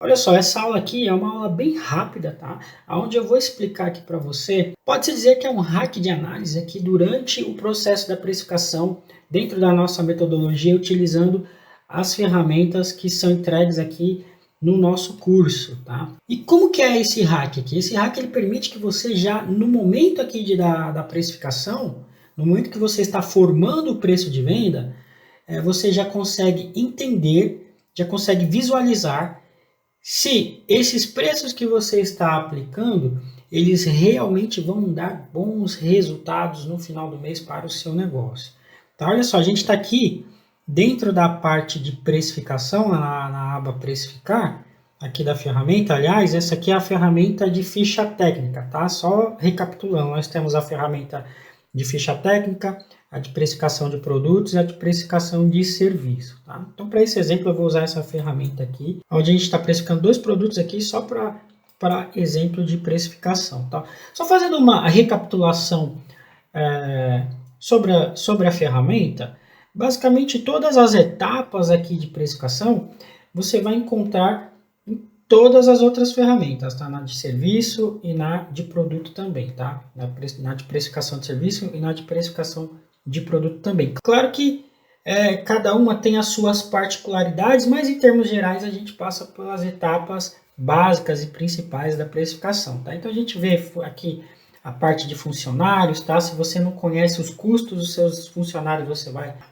Olha só, essa aula aqui é uma aula bem rápida, tá? Onde eu vou explicar aqui para você. Pode-se dizer que é um hack de análise aqui durante o processo da precificação dentro da nossa metodologia, utilizando as ferramentas que são entregues aqui no nosso curso, tá? E como que é esse hack aqui? Esse hack ele permite que você já no momento aqui da precificação, no momento que você está formando o preço de venda, você já consegue entender, já consegue visualizar se esses preços que você está aplicando, eles realmente vão dar bons resultados no final do mês para o seu negócio. Tá, olha só, a gente está aqui dentro da parte de precificação, na aba precificar, aqui da ferramenta. Aliás, essa aqui é a ferramenta de ficha técnica, tá? Só recapitulando, nós temos a ferramenta de ficha técnica, a de precificação de produtos e a de precificação de serviço. Tá? Então, para esse exemplo, eu vou usar essa ferramenta aqui, onde a gente está precificando dois produtos aqui só para exemplo de precificação. Tá? Só fazendo uma recapitulação sobre a ferramenta, basicamente todas as etapas aqui de precificação você vai encontrar em todas as outras ferramentas, tá? Na de serviço e na de produto também, tá? Na de precificação de serviço e na de precificação de produto também. Claro que cada uma tem as suas particularidades, mas em termos gerais a gente passa pelas etapas básicas e principais da precificação. Tá? Então a gente vê aqui a parte de funcionários, tá? Se você não conhece os custos dos seus funcionários,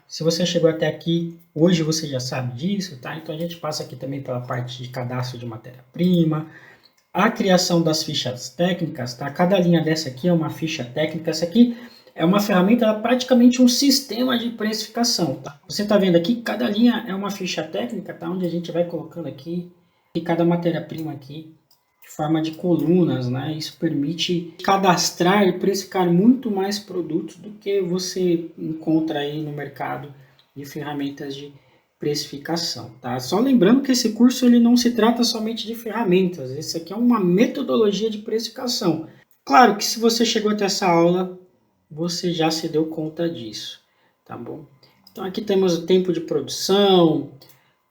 se você chegou até aqui, hoje você já sabe disso, tá? Então a gente passa aqui também pela parte de cadastro de matéria-prima, a criação das fichas técnicas, tá? Cada linha dessa aqui é uma ficha técnica, essa aqui é uma ferramenta, praticamente um sistema de precificação, tá? Você está vendo aqui, cada linha é uma ficha técnica, tá? Onde a gente vai colocando aqui, e cada matéria-prima aqui, de forma de colunas, né? Isso permite cadastrar e precificar muito mais produtos do que você encontra aí no mercado de ferramentas de precificação, tá? Só lembrando que esse curso ele não se trata somente de ferramentas, esse aqui é uma metodologia de precificação. Claro que se você chegou até essa aula, você já se deu conta disso, tá bom? Então aqui temos o tempo de produção,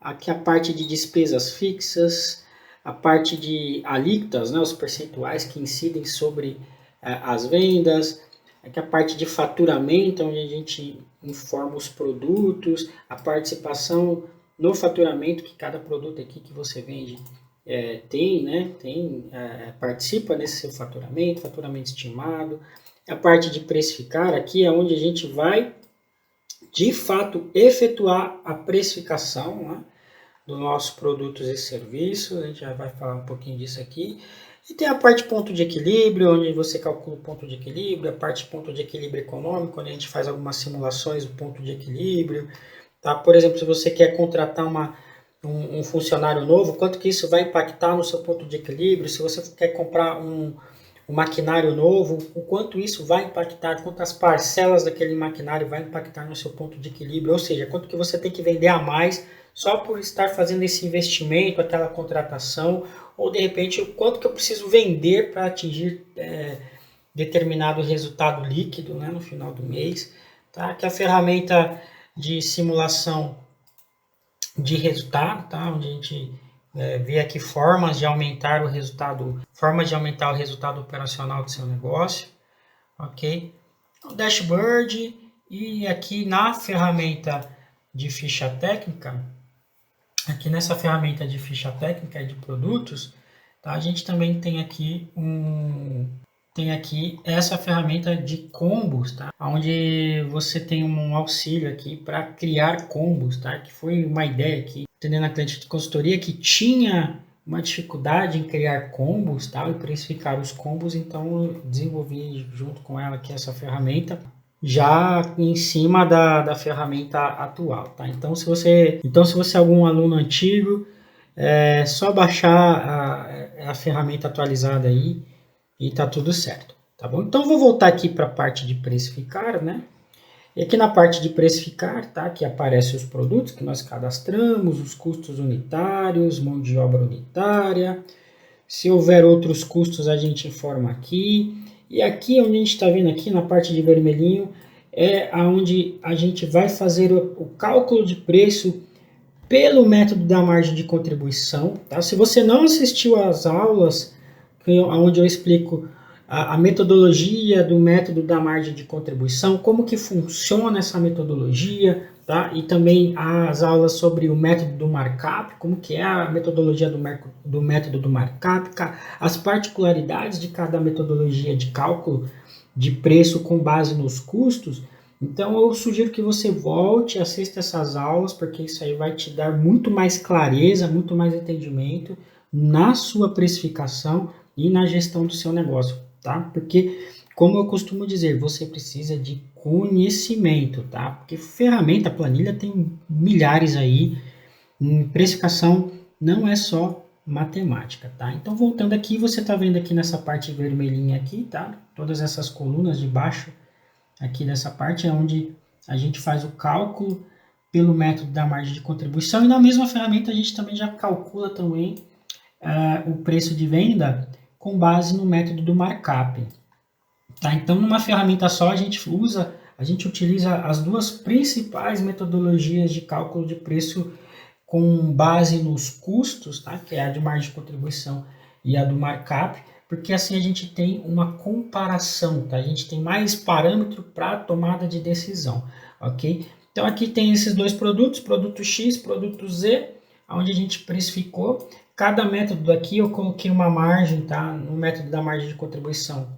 aqui a parte de despesas fixas, a parte de alíquotas, né, os percentuais que incidem sobre as vendas, aqui a parte de faturamento, onde a gente informa os produtos, a participação no faturamento que cada produto aqui que você vende tem, né, participa nesse seu faturamento estimado. A parte de precificar aqui é onde a gente vai de fato efetuar a precificação, né, dos nossos produtos e serviços, a gente já vai falar um pouquinho disso aqui. E tem a parte de ponto de equilíbrio, onde você calcula o ponto de equilíbrio, a parte de ponto de equilíbrio econômico, onde a gente faz algumas simulações do ponto de equilíbrio. Tá? Por exemplo, se você quer contratar um funcionário novo, quanto que isso vai impactar no seu ponto de equilíbrio? Se você quer comprar um maquinário novo, o quanto isso vai impactar, quantas parcelas daquele maquinário vai impactar no seu ponto de equilíbrio, ou seja, quanto que você tem que vender a mais só por estar fazendo esse investimento, aquela contratação, ou de repente o quanto que eu preciso vender para atingir determinado resultado líquido, né, no final do mês. Tá? Que é a ferramenta de simulação de resultado, tá? Onde a gente vê aqui formas de aumentar o resultado operacional do seu negócio, ok? O dashboard e aqui na ferramenta de ficha técnica, aqui nessa ferramenta de ficha técnica de produtos, tá? A gente também tem aqui essa ferramenta de combos, tá? Onde você tem um auxílio aqui para criar combos, tá? Que foi uma ideia aqui, atendendo a cliente de consultoria que tinha uma dificuldade em criar combos, tá? E precificar os combos, então eu desenvolvi junto com ela aqui essa ferramenta já em cima da ferramenta atual, tá? Então se você é algum aluno antigo, é só baixar a ferramenta atualizada aí e tá tudo certo, tá bom? Então vou voltar aqui para a parte de precificar, né? E aqui na parte de precificar, tá? Que aparecem os produtos que nós cadastramos, os custos unitários, mão de obra unitária. Se houver outros custos, a gente informa aqui. E aqui onde a gente está vendo aqui na parte de vermelhinho é onde a gente vai fazer o cálculo de preço pelo método da margem de contribuição. Tá? Se você não assistiu às aulas onde eu explico a metodologia do método da margem de contribuição, como que funciona essa metodologia, tá? E também as aulas sobre o método do markup, como que é a metodologia do método do markup, as particularidades de cada metodologia de cálculo de preço com base nos custos. Então eu sugiro que você volte, assista essas aulas, porque isso aí vai te dar muito mais clareza, muito mais entendimento na sua precificação e na gestão do seu negócio, tá? Porque, como eu costumo dizer, você precisa de conhecimento, tá? Porque ferramenta, planilha tem milhares aí, precificação não é só matemática, tá? Então, voltando aqui, você tá vendo aqui nessa parte vermelhinha aqui, tá? Todas essas colunas de baixo aqui dessa parte é onde a gente faz o cálculo pelo método da margem de contribuição, e na mesma ferramenta a gente também já calcula também o preço de venda com base no método do markup. Tá? Então, numa ferramenta só, a gente utiliza as duas principais metodologias de cálculo de preço com base nos custos, tá? Que é a de margem de contribuição e a do markup, porque assim a gente tem uma comparação, tá? A gente tem mais parâmetro para tomada de decisão, ok? Então, aqui tem esses dois produtos, produto X, produto Z, onde a gente precificou. Cada método aqui eu coloquei uma margem, tá? No método da margem de contribuição,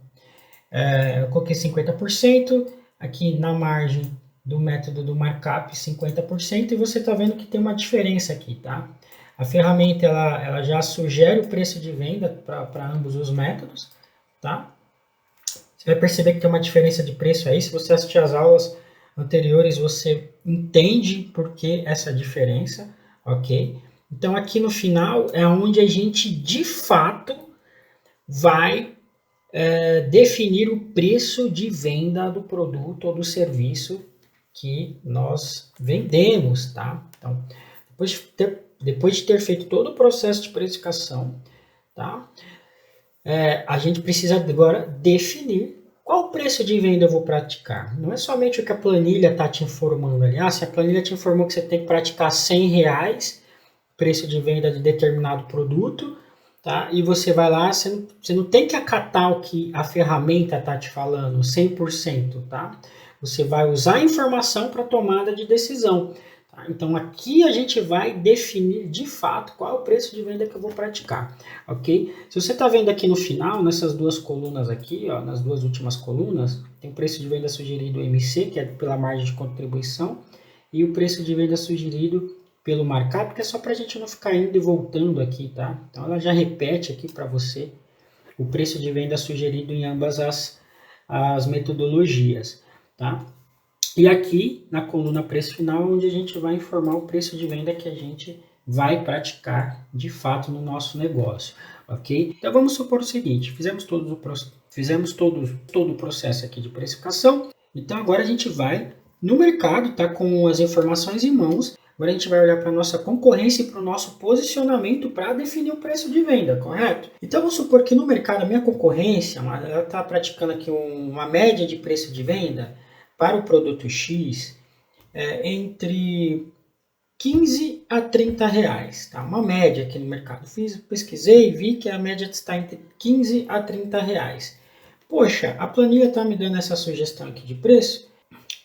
eu coloquei 50%, aqui na margem do método do markup 50%, e você está vendo que tem uma diferença aqui, tá? A ferramenta ela já sugere o preço de venda para ambos os métodos, tá? Você vai perceber que tem uma diferença de preço aí. Se você assistir às aulas anteriores, você entende por que essa diferença, ok? Então, aqui no final é onde a gente, de fato, vai definir o preço de venda do produto ou do serviço que nós vendemos, tá? Então, depois de ter feito todo o processo de precificação, tá? A gente precisa agora definir qual preço de venda eu vou praticar. Não é somente o que a planilha está te informando ali. Se a planilha te informou que você tem que praticar R$100 preço de venda de determinado produto, tá? E você vai lá, você não tem que acatar o que a ferramenta está te falando 100%, tá? Você vai usar a informação para tomada de decisão. Tá? Então aqui a gente vai definir de fato qual é o preço de venda que eu vou praticar, ok? Se você está vendo aqui no final, nessas duas colunas aqui, ó, nas duas últimas colunas, tem o preço de venda sugerido MC, que é pela margem de contribuição, e o preço de venda sugerido pelo markup, que é só para a gente não ficar indo e voltando aqui, tá? Então ela já repete aqui para você o preço de venda sugerido em ambas as metodologias, tá? E aqui na coluna preço final, onde a gente vai informar o preço de venda que a gente vai praticar de fato no nosso negócio, ok? Então vamos supor o seguinte, fizemos todo o processo aqui de precificação, então agora a gente vai no mercado, tá com as informações em mãos. Agora a gente vai olhar para a nossa concorrência e para o nosso posicionamento para definir o preço de venda, correto? Então vamos supor que no mercado a minha concorrência ela está praticando aqui uma média de preço de venda para o produto X entre 15 a 30 reais, tá? Uma média aqui no mercado. Pesquisei e vi que a média está entre 15 a 30 reais. Poxa, a planilha está me dando essa sugestão aqui de preço,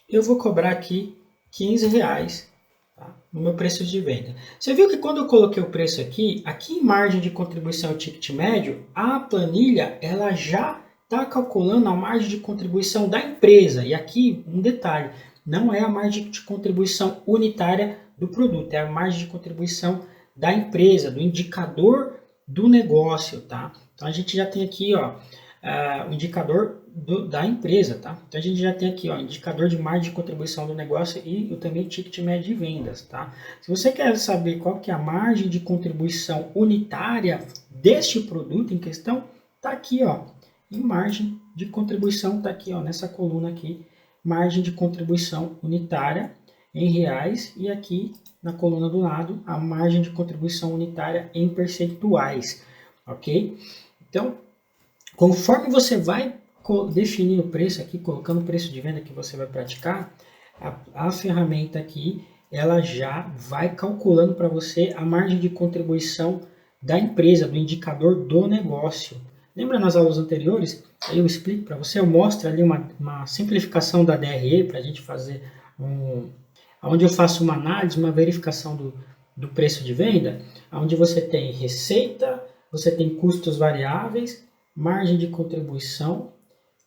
eu vou cobrar aqui 15 reais, tá? No meu preço de venda. Você viu que quando eu coloquei o preço aqui em margem de contribuição e ticket médio, a planilha ela já está calculando a margem de contribuição da empresa. E aqui um detalhe, não é a margem de contribuição unitária do produto, é a margem de contribuição da empresa, do indicador do negócio, tá? Então a gente já tem aqui, ó, o indicador da empresa, tá? Então a gente já tem aqui, ó, indicador de margem de contribuição do negócio e também ticket médio de vendas, tá? Se você quer saber qual que é a margem de contribuição unitária deste produto em questão, tá aqui, ó, em margem de contribuição, tá aqui, ó, nessa coluna aqui, margem de contribuição unitária em reais, e aqui na coluna do lado, a margem de contribuição unitária em percentuais, ok? Então, conforme você vai definindo o preço aqui, colocando o preço de venda que você vai praticar, a ferramenta aqui, ela já vai calculando para você a margem de contribuição da empresa, do indicador do negócio. Lembra nas aulas anteriores? Aí eu explico para você, eu mostro ali uma simplificação da DRE para a gente fazer onde eu faço uma análise, uma verificação do preço de venda, onde você tem receita, você tem custos variáveis, margem de contribuição,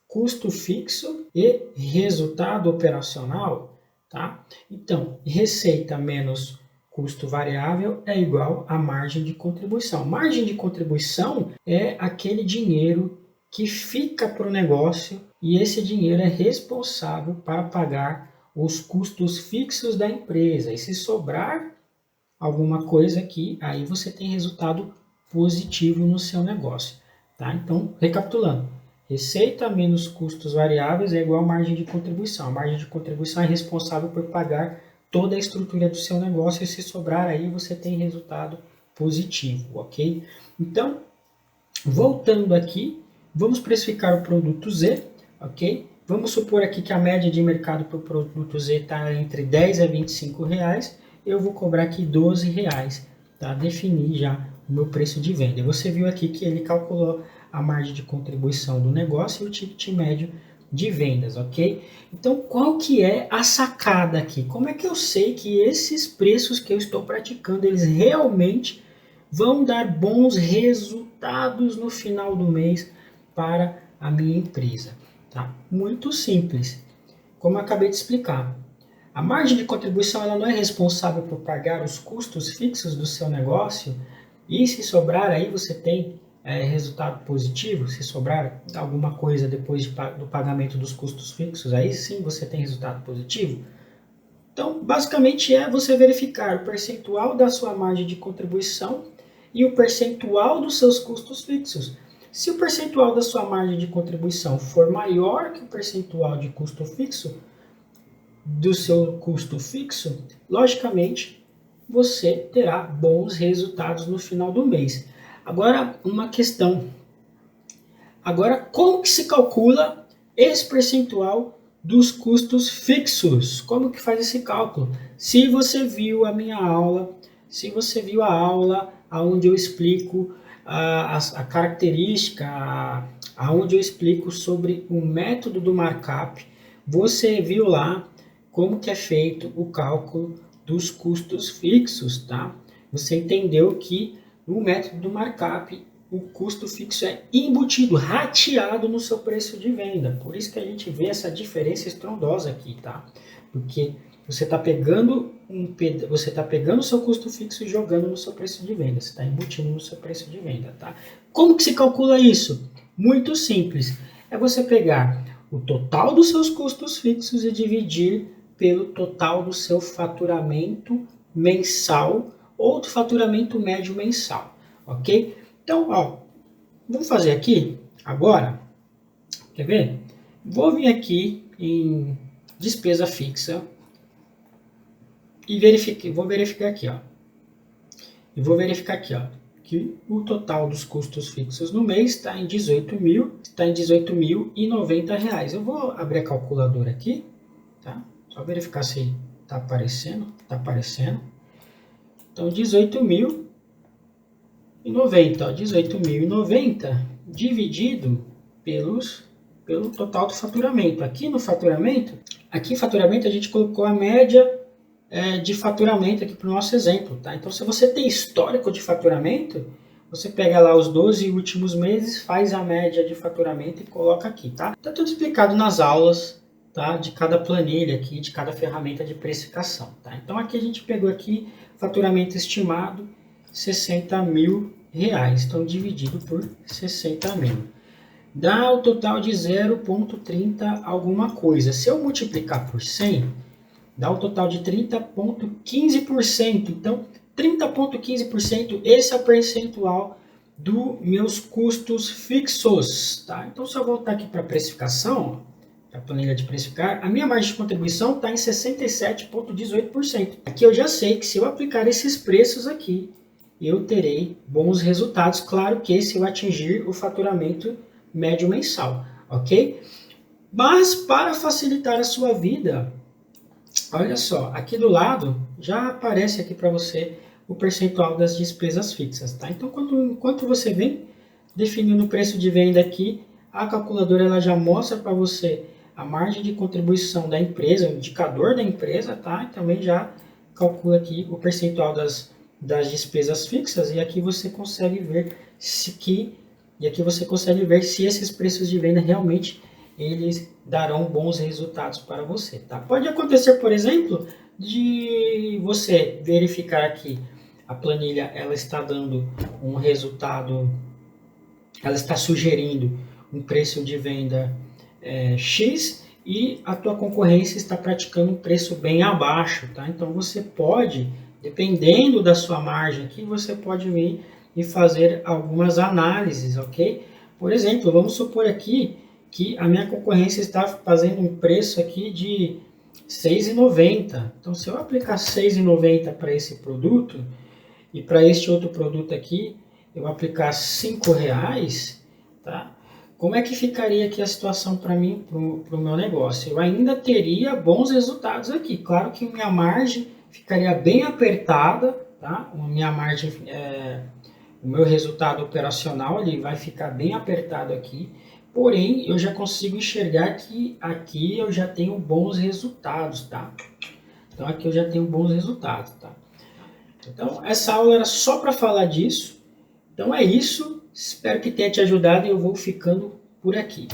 custo fixo e resultado operacional, tá? Então, receita menos custo variável é igual a margem de contribuição. Margem de contribuição é aquele dinheiro que fica para o negócio e esse dinheiro é responsável para pagar os custos fixos da empresa. E se sobrar alguma coisa aqui, aí você tem resultado positivo no seu negócio, tá? Então, recapitulando, receita menos custos variáveis é igual a margem de contribuição. A margem de contribuição é responsável por pagar toda a estrutura do seu negócio e se sobrar aí você tem resultado positivo, ok? Então, voltando aqui, vamos precificar o produto Z, ok? Vamos supor aqui que a média de mercado para o produto Z está entre 10 a 25 reais. Eu vou cobrar aqui 12 reais, tá? Definir já o meu preço de venda. E você viu aqui que ele calculou a margem de contribuição do negócio e o ticket médio de vendas, ok? Então, qual que é a sacada aqui? Como é que eu sei que esses preços que eu estou praticando, eles realmente vão dar bons resultados no final do mês para a minha empresa? Tá? Muito simples, como eu acabei de explicar. A margem de contribuição ela não é responsável por pagar os custos fixos do seu negócio e se sobrar aí você tem resultado positivo, se sobrar alguma coisa depois do pagamento dos custos fixos, aí sim você tem resultado positivo. Então, basicamente é você verificar o percentual da sua margem de contribuição e o percentual dos seus custos fixos. Se o percentual da sua margem de contribuição for maior que o percentual de custo fixo, do seu custo fixo, logicamente você terá bons resultados no final do mês. Agora, uma questão. Agora, como que se calcula esse percentual dos custos fixos? Como que faz esse cálculo? Se você viu a minha aula, se você viu a aula onde eu explico a característica, onde eu explico sobre o método do markup, você viu lá como que é feito o cálculo dos custos fixos, tá? Você entendeu que no método do markup o custo fixo é embutido, rateado no seu preço de venda. Por isso que a gente vê essa diferença estrondosa aqui, tá? Porque você está pegando o seu custo fixo e jogando no seu preço de venda. Você está embutindo no seu preço de venda, tá? Como que se calcula isso? Muito simples. É você pegar o total dos seus custos fixos e dividir pelo total do seu faturamento mensal ou do faturamento médio mensal, ok? Então, ó, vamos fazer aqui agora, quer ver? Vou vir aqui em despesa fixa e vou verificar aqui, ó. E vou verificar aqui, ó, que o total dos custos fixos no mês está em 18.090 reais. Eu vou abrir a calculadora aqui, tá? Só verificar se está aparecendo. Está aparecendo. Então, 18.090 dividido pelo total do faturamento. Aqui em faturamento a gente colocou a média de faturamento aqui para o nosso exemplo, tá? Então, se você tem histórico de faturamento, você pega lá os 12 últimos meses, faz a média de faturamento e coloca aqui, tá? Tá tudo explicado nas aulas, tá? De cada planilha aqui, de cada ferramenta de precificação, tá? Então, aqui a gente pegou aqui faturamento estimado 60 mil reais, então dividido por 60 mil. Dá o total de 0,30 alguma coisa. Se eu multiplicar por 100, dá o total de 30,15%. Então, 30,15%, esse é o percentual dos meus custos fixos, tá? Então, se eu voltar aqui para a precificação, a planilha de precificar, a minha margem de contribuição está em 67,18%. Aqui eu já sei que se eu aplicar esses preços aqui, eu terei bons resultados, claro que se eu atingir o faturamento médio mensal, ok? Mas para facilitar a sua vida, Olha só, aqui do lado já aparece aqui para você o percentual das despesas fixas, tá? Então, enquanto você vem definindo o preço de venda aqui, a calculadora ela já mostra para você a margem de contribuição da empresa, o indicador da empresa, tá? E também já calcula aqui o percentual das despesas fixas e aqui você consegue ver se esses preços de venda realmente eles darão bons resultados para você, tá? Pode acontecer, por exemplo, de você verificar aqui a planilha ela está dando um resultado, ela está sugerindo um preço de venda X e a tua concorrência está praticando um preço bem abaixo, tá? Então você pode, dependendo da sua margem aqui, você pode vir e fazer algumas análises, ok? Por exemplo, vamos supor aqui que a minha concorrência está fazendo um preço aqui de R$ 6,90. Então, se eu aplicar R$ 6,90 para esse produto e para este outro produto aqui, eu aplicar R$ 5,00, tá? Como é que ficaria aqui a situação para mim, para o meu negócio? Eu ainda teria bons resultados aqui. Claro que minha margem ficaria bem apertada, tá? A minha margem, o meu resultado operacional ele vai ficar bem apertado aqui. Porém, eu já consigo enxergar que aqui eu já tenho bons resultados, tá? Então aqui eu já tenho bons resultados, tá? Então essa aula era só para falar disso. Então é isso. Espero que tenha te ajudado e eu vou ficando por aqui.